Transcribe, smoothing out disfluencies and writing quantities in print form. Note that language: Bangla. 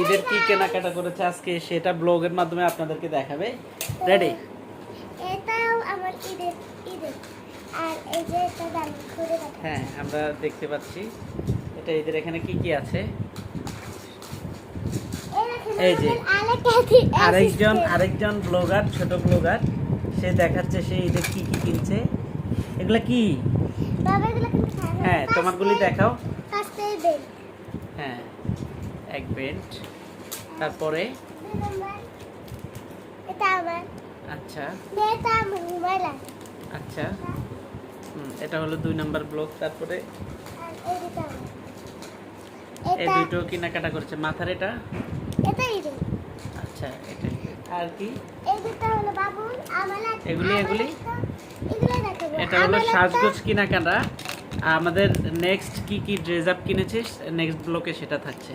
ঈদের কি কেনাকাটা করেছে আজকে সেটা ব্লগের মাধ্যমে আপনাদেরকে দেখাবে। রেডি? এটাও আমার ঈদের ঈদের আর এই যে এটা দাম করে দেখা। হ্যাঁ, আমরা দেখতে পাচ্ছি এটা ঈদের। এখানে কি কি আছে? এই যে আরেকজন ব্লগার, ছোট ব্লগার, সে দেখাচ্ছে সে ঈদের কি কি কিনছে। এগুলা কি? বাবা এগুলো কিন্তু খায় না। হ্যাঁ, তোমারগুলি দেখাও। ফার্স্টে বেল হ্যাঁ, এক বেল্ট। তারপরে দুই নাম্বার এটা আমার আচ্ছা এটা আমার মোবাইল আচ্ছা এটা হলো 2 নাম্বার ব্লক। তারপরে আর এই দুটো আমার এই এটা দুটো কেনাকাটা করেছে। মাথার এটা এটা ঈদের আচ্ছা, এটা আর কি? এই দুটো হলো বাবুর আমার এগুলি এগুলো দেখাবো। এটা হলো সাজগোজ কেনাকাটা। আমাদের নেক্সট কি কি ড্রেস আপ কিনেছিস নেক্সট ব্লকে সেটা থাকছে।